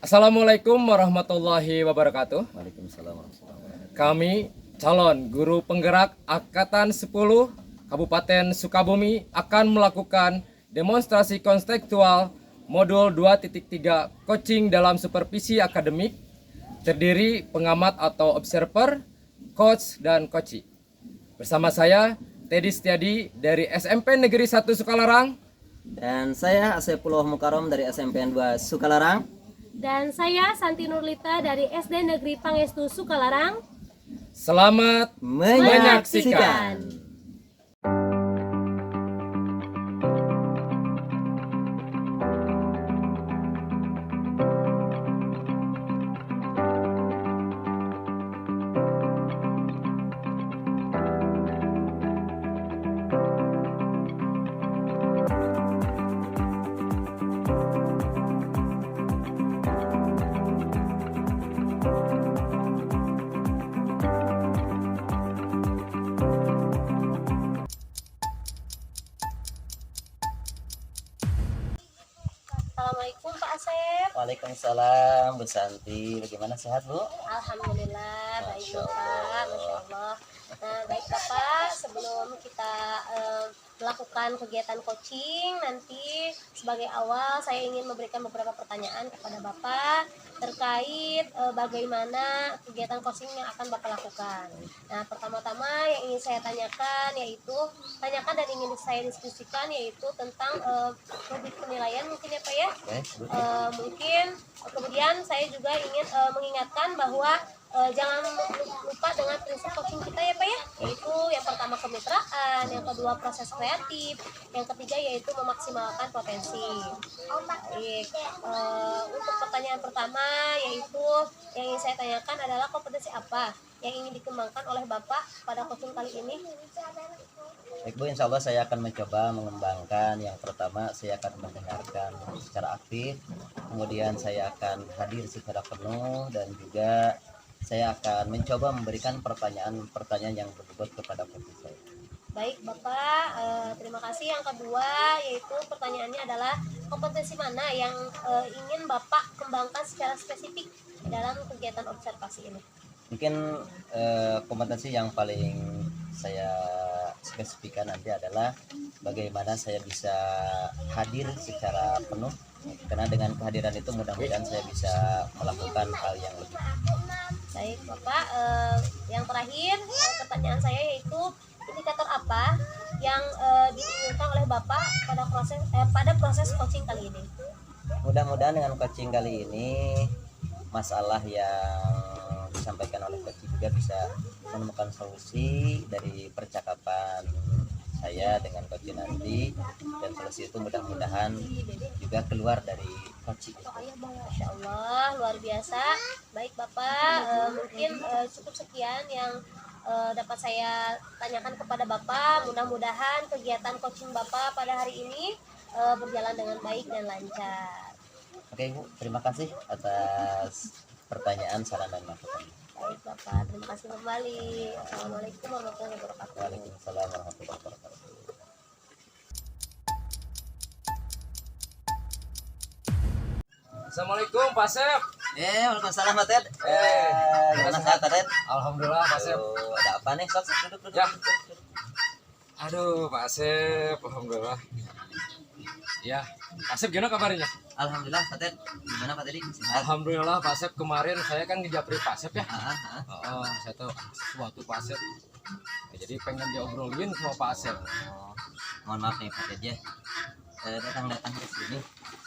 Assalamualaikum warahmatullahi wabarakatuh. Waalaikumsalam warahmatullahi wabarakatuh. Kami calon guru penggerak Angkatan 10 Kabupaten Sukabumi akan melakukan demonstrasi konstekstual modul 2.3 coaching dalam supervisi akademik, terdiri pengamat atau observer, coach, dan coachee. Bersama saya Teddy Setiadi dari SMP Negeri 1 Sukalarang. Dan saya Asepullah Mukarom dari SMPN 2 Sukalarang. Dan saya Santi Nurlita dari SD Negeri Pangestu Sukalarang. Selamat Menyaksikan. Assalamualaikum Pak Asep. Waalaikumsalam Bu Santi. Bagaimana, sehat Bu? Alhamdulillah baik Masya Bapak, Allah. Masya Allah. Nah baik Bapak, sebelum kita melakukan kegiatan coaching, nanti sebagai awal saya ingin memberikan beberapa pertanyaan kepada Bapak terkait bagaimana kegiatan coaching yang akan Bapak lakukan. Nah pertama-tama yang ingin saya tanyakan dan ingin saya diskusikan yaitu tentang rubrik penilaian mungkin ya Pak ya. Oke, Bu. Mungkin kemudian saya juga ingin mengingatkan bahwa jangan lupa dengan prinsip coaching kita ya Pak ya, yaitu yang pertama kemitraan, yang kedua proses kreatif, yang ketiga yaitu memaksimalkan potensi. Baik, untuk pertanyaan pertama yaitu yang ingin saya tanyakan adalah kompetensi apa yang ingin dikembangkan oleh Bapak pada coaching kali ini? Baik Bu, insya Allah saya akan mencoba mengembangkan. Yang pertama, saya akan mendengarkan secara aktif. Kemudian saya akan hadir secara penuh, dan juga saya akan mencoba memberikan pertanyaan-pertanyaan yang berbobot kepada coaching saya. Baik Bapak, terima kasih. Yang kedua yaitu pertanyaannya adalah kompetensi mana yang ingin Bapak kembangkan secara spesifik dalam kegiatan observasi ini? Mungkin kompetensi yang paling saya spesifikkan nanti adalah bagaimana saya bisa hadir secara penuh, karena dengan kehadiran itu mudah-mudahan saya bisa melakukan hal yang lebih. Baik Bapak, yang terakhir pertanyaan saya yaitu indikator apa yang diinginkan oleh Bapak pada proses coaching kali ini? Mudah-mudahan dengan coaching kali ini masalah yang disampaikan oleh coaching juga bisa menemukan solusi dari percakapan saya dengan coaching nanti, dan solusi itu mudah-mudahan juga keluar dari coaching. Masya Allah, luar biasa. Baik Bapak, mungkin cukup sekian yang dapat saya tanyakan kepada Bapak. Mudah-mudahan kegiatan coaching Bapak pada hari ini berjalan dengan baik dan lancar. Oke Bu, terima kasih atas pertanyaan, saran, dan masukan. Baik Bapak, terima kasih kembali. Assalamualaikum warahmatullahi wabarakatuh. Waalaikumsalam warahmatullahi wabarakatuh. Assalamualaikum Pak Asep. Waalaikumsalam Pak Ted. Gimana, sehat Pak Ted? Alhamdulillah Pak Asep. Ada apa nih? Sok, duduk. Ya. Aduh Pak Asep, alhamdulillah. Ya, Pak Asep gimana kabarnya? Alhamdulillah Pak Ted. Gimana Pak Teddy? Sehat? Alhamdulillah Pak Asep, kemarin saya kan ngejapri Pak Asep ya. Ah. Oh, saya tahu sesuatu Pak Asep. Ya, jadi pengen diobrolin sama Pak Asep. Mohon maaf nih Pak Ted ya. Datang ke sini.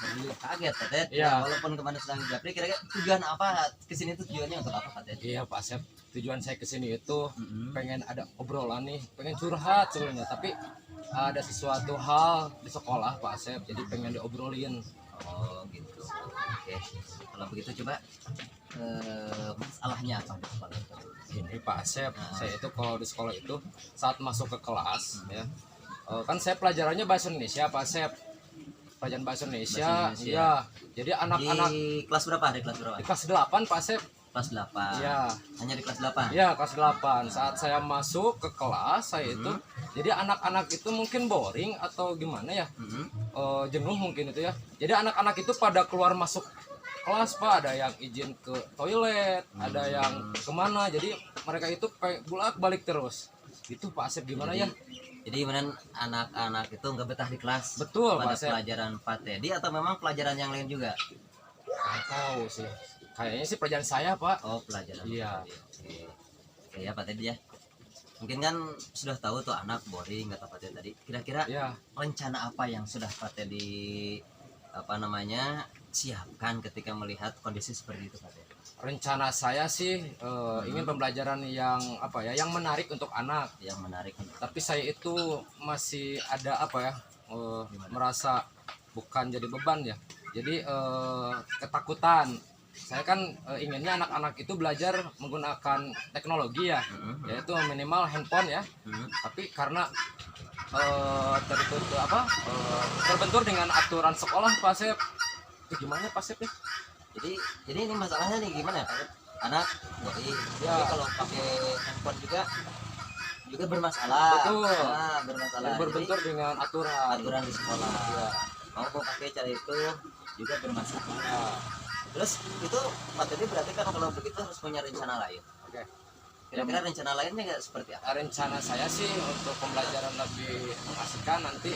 Jadi kaget Pak Ted. Iya. Walaupun kemarin sedang japri, kira-kira tujuan apa kesini, itu tujuannya untuk apa Pak Ted? Iya Pak Asep, tujuan saya kesini itu Mm-mm. pengen ada obrolan nih, pengen curhat sebenarnya, tapi ada sesuatu hal di sekolah Pak Asep, jadi pengen diobrolin. Oh gitu. Oke. Kalau begitu coba masalahnya apa di sekolah itu? Ini Pak Asep, saya itu kalau di sekolah itu saat masuk ke kelas ya, kan saya pelajarannya bahasa Indonesia Pak Asep, pelajaran bahasa Indonesia, Bahasa Indonesia. ya. Jadi anak-anak Di kelas berapa? Di kelas berapa? di kelas 8 Pak Asep. Kelas 8. Ya. Hanya di kelas 8. Ya, kelas 8. Saat saya masuk ke kelas saya itu, jadi anak-anak itu mungkin boring atau gimana ya, jenuh mungkin itu ya. Jadi anak-anak itu pada keluar masuk kelas Pak, ada yang izin ke toilet, ada yang kemana, jadi mereka itu kayak bolak-balik terus. Itu Pak Asep gimana ya? Jadi kemudian anak-anak itu nggak betah di kelas Betul pada Pak Asep. pelajaran Pak Teddy atau memang pelajaran yang lain juga? Nggak tahu sih. Kayaknya sih pelajaran saya Pak. Oh, pelajaran Iya. Pak Teddy. Oke ya Pak Teddy ya. Mungkin kan sudah tahu tuh anak boring kata Pak Teddy tadi. Kira-kira Iya. rencana apa yang sudah Pak Teddy siapkan ketika melihat kondisi seperti itu Pak Teddy? Rencana saya sih ingin pembelajaran yang apa ya, yang menarik untuk anak. Yang menarik. Tapi saya itu masih ada apa ya, merasa bukan jadi beban ya. Jadi ketakutan. Saya kan inginnya anak-anak itu belajar menggunakan teknologi ya, yaitu minimal handphone ya. Tapi karena tertutup apa, terbentur dengan aturan sekolah Pak Sep. Itu gimana Pak Sep ya? Jadi ini masalahnya nih gimana ya Pak? Anak boring. Ya. Jadi kalau pakai handphone juga bermasalah. Betul. Nah, bermasalah. Yang berbentur Jadi, dengan aturan. aturan di sekolah. Ya. Mau pakai cara itu juga bermasalah. Ya. Terus itu Pak Teddy berarti kan kalau begitu harus punya rencana lain. Oke. Kira-kira rencana lainnya nggak seperti apa? Rencana saya sih untuk pembelajaran lebih mengasihkan nanti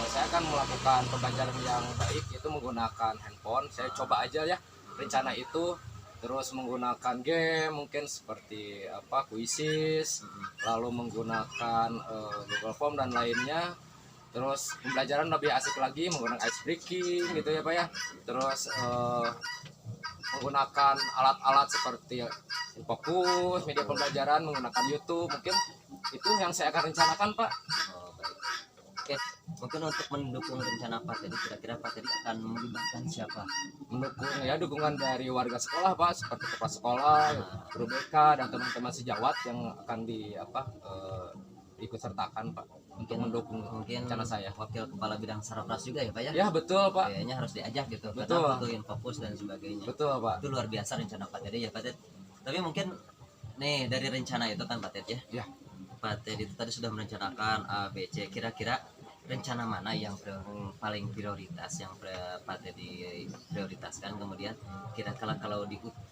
saya akan melakukan pembelajaran yang baik itu menggunakan handphone. Saya coba aja ya rencana itu, terus menggunakan game mungkin seperti apa Quizzes, lalu menggunakan Google Form dan lainnya. Terus pembelajaran lebih asik lagi menggunakan ice breaking gitu ya Pak ya. Terus menggunakan alat-alat seperti Infocus, media pembelajaran, menggunakan YouTube, mungkin itu yang saya akan rencanakan Pak. Oh, baik. Oke, mungkin untuk mendukung rencana Pak Teddy, kira-kira Pak Teddy akan melibatkan siapa? Mendukung ya dukungan dari warga sekolah Pak, seperti kepala sekolah, guru BK dan teman-teman sejawat yang akan ikut sertakan Pak untuk mendukung Mungkin rencana saya. wakil kepala bidang sarapras juga ya Pak ya? Ya betul Pak, Kayaknya harus diajak gitu. Betul. Karena butuhin fokus dan sebagainya. betul Pak. Itu luar biasa rencana Pak Teddy ya Pak Teddy. Tapi mungkin nih dari rencana itu kan Pak Teddy ya. Ya. Pak Teddy itu tadi sudah merencanakan A, B, C. Kira-kira rencana mana yang paling prioritas yang Pak Teddy prioritaskan, kemudian kira-kira kalau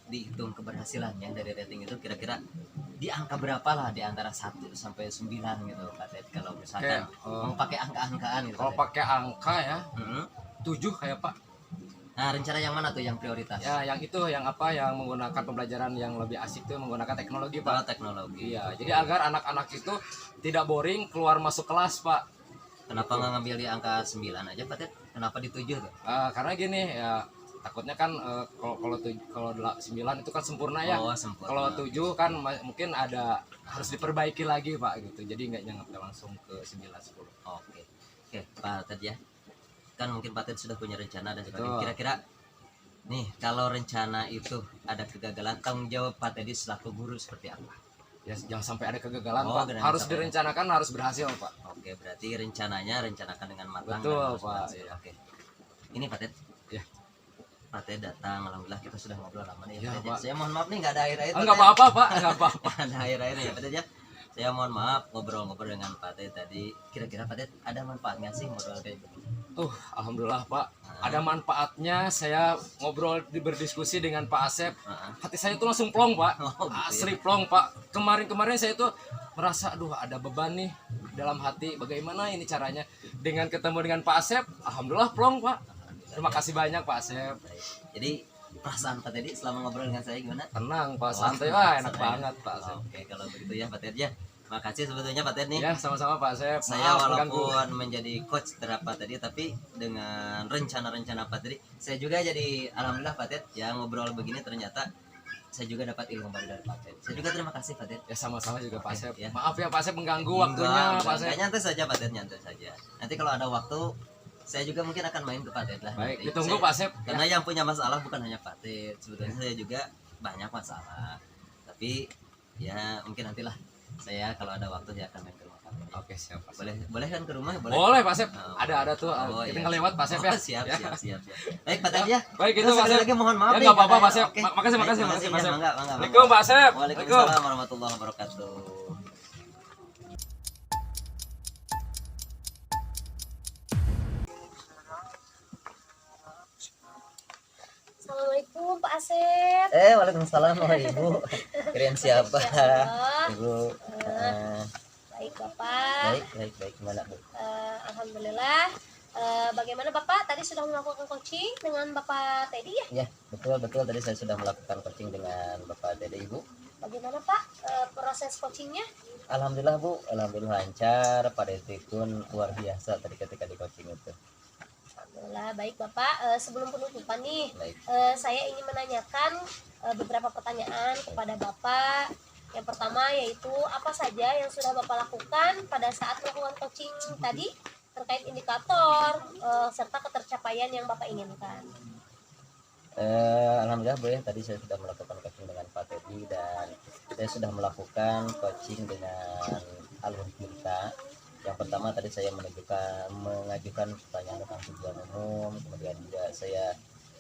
dihitung keberhasilannya dari rating itu kira-kira di angka berapa lah di antara 1 sampai 9 gitu Pak Teddy, kalau misalkan mau pakai angka-angkaan gitu. Kalau Pak Teddy. pakai angka ya, Mm-hmm. 7 kayak Pak. Nah, rencana yang mana tuh yang prioritas? Ya, yang itu yang apa yang menggunakan pembelajaran yang lebih asik tuh menggunakan teknologi Oh, Pak. teknologi. Iya, jadi agar anak-anak itu tidak boring keluar masuk kelas Pak. Kenapa nggak ngambil di angka 9 aja Pak Ted? Kenapa di 7 tuh? Karena gini ya, takutnya kan kalau 9 itu kan sempurna ya. Oh, sempurna. Kalau 7 kan mungkin ada harus diperbaiki lagi Pak gitu. Jadi nggak nyampe langsung ke 9 10. Oke. Oke, Pak Ted ya. Kan mungkin Pak Ted sudah punya rencana dan sebagainya. Betul. Kira-kira nih, kalau rencana itu ada kegagalan, tanggung jawab Pak Teddy selaku guru seperti apa? Ya jangan sampai ada kegagalan Oh, Pak. jangan Harus sampai. direncanakan, harus berhasil Pak. Oke, berarti rencananya rencanakan dengan matang. Betul, dan harus Pak. berhasil. Oke. Ini Pak Ted. Ya. Pak Ted datang, alhamdulillah kita sudah ngobrol lama nih Ya, Pak Ted. Pak. Saya mohon maaf nih nggak ada air-air. Enggak apa-apa Pak, enggak apa-apa. Ada air-airnya ya Pak Ted ya. Saya mohon maaf ngobrol-ngobrol dengan Pak Ted tadi. Kira-kira Pak Ted ada manfaatnya sih ngobrol kayak gitu? Alhamdulillah Pak. Ada manfaatnya saya ngobrol berdiskusi dengan Pak Asep. Hati saya tuh langsung plong Pak. Oh, gitu ya. Asli plong Pak. Kemarin saya tuh merasa aduh ada beban nih dalam hati. Bagaimana ini caranya? Dengan ketemu dengan Pak Asep, alhamdulillah plong Pak. Terima kasih banyak Pak Asep. Baik. Jadi perasaan Pak Teddy selama ngobrol dengan saya gimana? Tenang Pak, Oh, santai Wah, enak santai. banget Pak Asep. Oke, kalau begitu ya Pak Ted ya. Makasih sebetulnya Pak Ted nih. Ya, sama-sama Pak Asep. Saya Maaf mengganggu. walaupun menjadi coach terhadap Pak Teddy, tapi dengan rencana-rencana Pak Teddy, saya juga jadi alhamdulillah Pak Ted ya, ngobrol begini ternyata saya juga dapat ilmu baru dari Pak Ted. Saya juga terima kasih Pak Ted. Ya sama-sama juga Pak Oke, Asep. ya. Maaf ya Pak Asep mengganggu waktunya Pak Asep. Nyantai saja Pak Ted, nyantai saja. Nanti kalau ada waktu saya juga mungkin akan main ke Pak Ted lah. Baik, Nanti ditunggu saya- Pak Asep. Karena yang punya masalah bukan hanya Pak Ted, sebetulnya saya juga banyak masalah. Tapi ya mungkin nantilah saya kalau ada waktu saya akan main ke rumah Pak Ted. Oke, siap Pak Asep. Boleh kan ke rumah? Boleh Pak Asep. Oh, Ada tuh. Oh, Kita iya. ngelewat Pak Asep ya. Oh, siap, Ya. siap. Baik Pak Ted ya. Baik itu Terus Pak sekali Asep. lagi mohon maaf Ya nih, nggak apa-apa Pak katanya. Asep. Oke. Makasih Baik, Pak ya, Asep. mangga. Assalamualaikum Pak Asep. Waalaikumsalam warahmatullahi wabarakatuh. Assalamualaikum Assalamualaikum Pak Asep. Waalaikumsalam oh, Ibu. Kirain siapa? Masya Allah. Ibu. Baik Bapak. Baik. Gimana, Bu? Alhamdulillah. Bagaimana Bapak tadi sudah melakukan coaching dengan Bapak Teddy ya? Ya, betul. Tadi saya sudah melakukan coaching dengan Bapak Dede, Ibu. Bagaimana Pak proses coachingnya? Alhamdulillah, Bu. Alhamdulillah lancar. Pak Dede pun luar biasa tadi ketika di coaching itu. Alhamdulillah baik Bapak. Sebelum penutupan nih, Baik. saya ingin menanyakan beberapa pertanyaan kepada Bapak. Yang pertama yaitu apa saja yang sudah Bapak lakukan pada saat melakukan coaching tadi terkait indikator serta ketercapaian yang Bapak inginkan. Alhamdulillah, Bu, ya. Tadi saya sudah melakukan coaching dengan Pak Teddy dan saya sudah melakukan coaching dengan alur kita. Yang pertama tadi saya mengajukan pertanyaan tentang tujuan umum, kemudian juga saya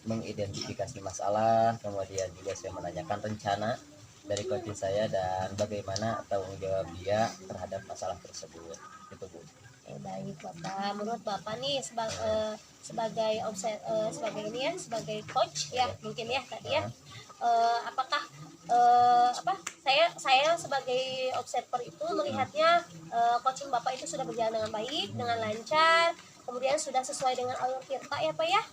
mengidentifikasi masalah, kemudian juga saya menanyakan rencana dari coaching saya dan bagaimana tanggung jawab dia terhadap masalah tersebut. Itu, Bu. Baik Bapak, menurut Bapak nih sebagai coach ya mungkin ya tadi ya, apakah saya sebagai observer itu melihatnya coaching Bapak itu sudah berjalan dengan baik, dengan lancar, kemudian sudah sesuai dengan alur tirta ya Pak ya.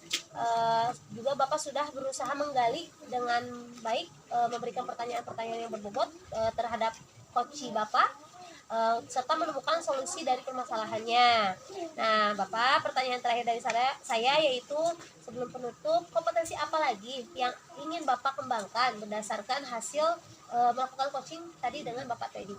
Juga Bapak sudah berusaha menggali dengan baik, memberikan pertanyaan-pertanyaan yang berbobot terhadap coaching Bapak, serta menemukan solusi dari permasalahannya. Nah, Bapak, pertanyaan terakhir dari saya yaitu sebelum penutup, kompetensi apa lagi yang ingin Bapak kembangkan berdasarkan hasil melakukan coaching tadi dengan Bapak Teddy?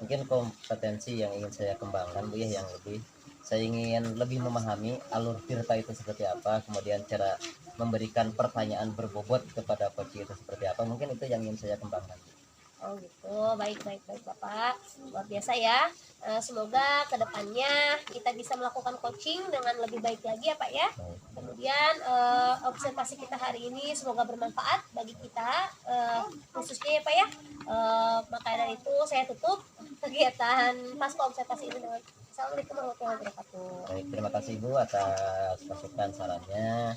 Mungkin kompetensi yang ingin saya kembangkan, Bu, ya, yang lebih saya ingin lebih memahami alur tirta itu seperti apa, kemudian cara memberikan pertanyaan berbobot kepada coach itu seperti apa. Mungkin itu yang ingin saya kembangkan. Oh gitu, baik Bapak, luar biasa ya. Semoga kedepannya kita bisa melakukan coaching dengan lebih baik lagi ya Pak ya. Kemudian observasi kita hari ini semoga bermanfaat bagi kita, khususnya ya Pak ya. Maka dari itu saya tutup kegiatan pasca observasi ini dengan Assalamualaikum warahmatullahi wabarakatuh. Baik, terima kasih, Bu, atas masukan sarannya.